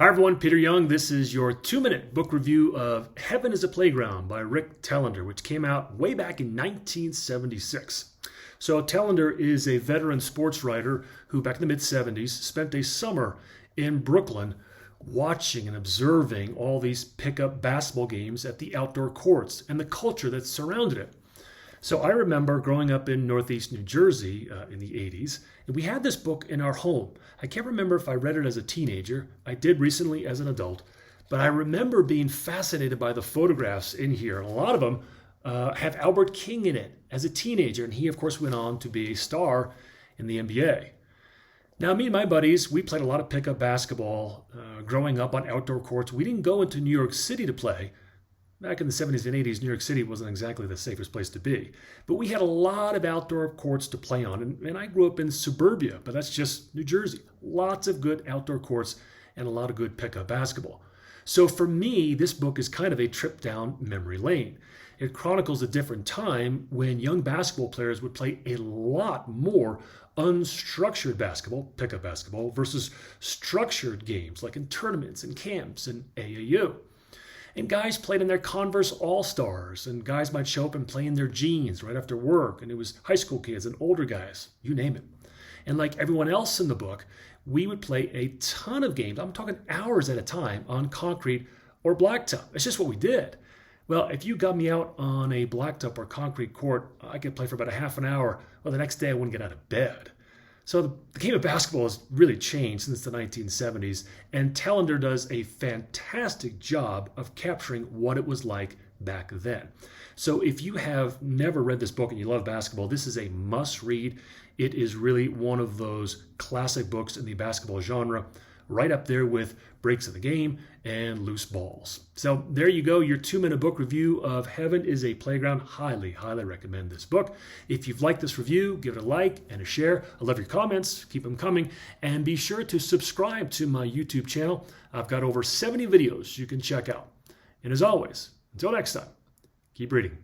Hi everyone, Peter Young. This is your 2-minute book review of Heaven is a Playground by Rick Telander, which came out way back in 1976. So Telander is a veteran sports writer who back in the mid-70s spent a summer in Brooklyn watching and observing all these pickup basketball games at the outdoor courts and the culture that surrounded it. So I remember growing up in Northeast New Jersey in the 80s, and we had this book in our home. I can't remember if I read it as a teenager. I did recently as an adult, but I remember being fascinated by the photographs in here. And a lot of them have Albert King in it as a teenager, and he, of course, went on to be a star in the NBA. Now, me and my buddies, we played a lot of pickup basketball growing up on outdoor courts. We didn't go into New York City to play. Back in the 70s and 80s, New York City wasn't exactly the safest place to be. But we had a lot of outdoor courts to play on. And I grew up in suburbia, but that's just New Jersey. Lots of good outdoor courts and a lot of good pickup basketball. So for me, this book is kind of a trip down memory lane. It chronicles a different time when young basketball players would play a lot more unstructured basketball, pickup basketball, versus structured games like in tournaments and camps and AAU. And guys played in their Converse All-Stars, and guys might show up and play in their jeans right after work, and it was high school kids and older guys, you name it. And like everyone else in the book, we would play a ton of games, I'm talking hours at a time, on concrete or blacktop. It's just what we did. Well, if you got me out on a blacktop or concrete court, I could play for about a half an hour. Well, the next day I wouldn't get out of bed. So the game of basketball has really changed since the 1970s, and Telander does a fantastic job of capturing what it was like back then. So if you have never read this book and you love basketball, this is a must-read. It is really one of those classic books in the basketball genre, right up there with Breaks of the Game and Loose Balls. So there you go, your 2-minute book review of Heaven is a Playground. Highly, highly recommend this book. If you've liked this review, give it a like and a share. I love your comments. Keep them coming. And be sure to subscribe to my YouTube channel. I've got over 70 videos you can check out. And as always, until next time, keep reading.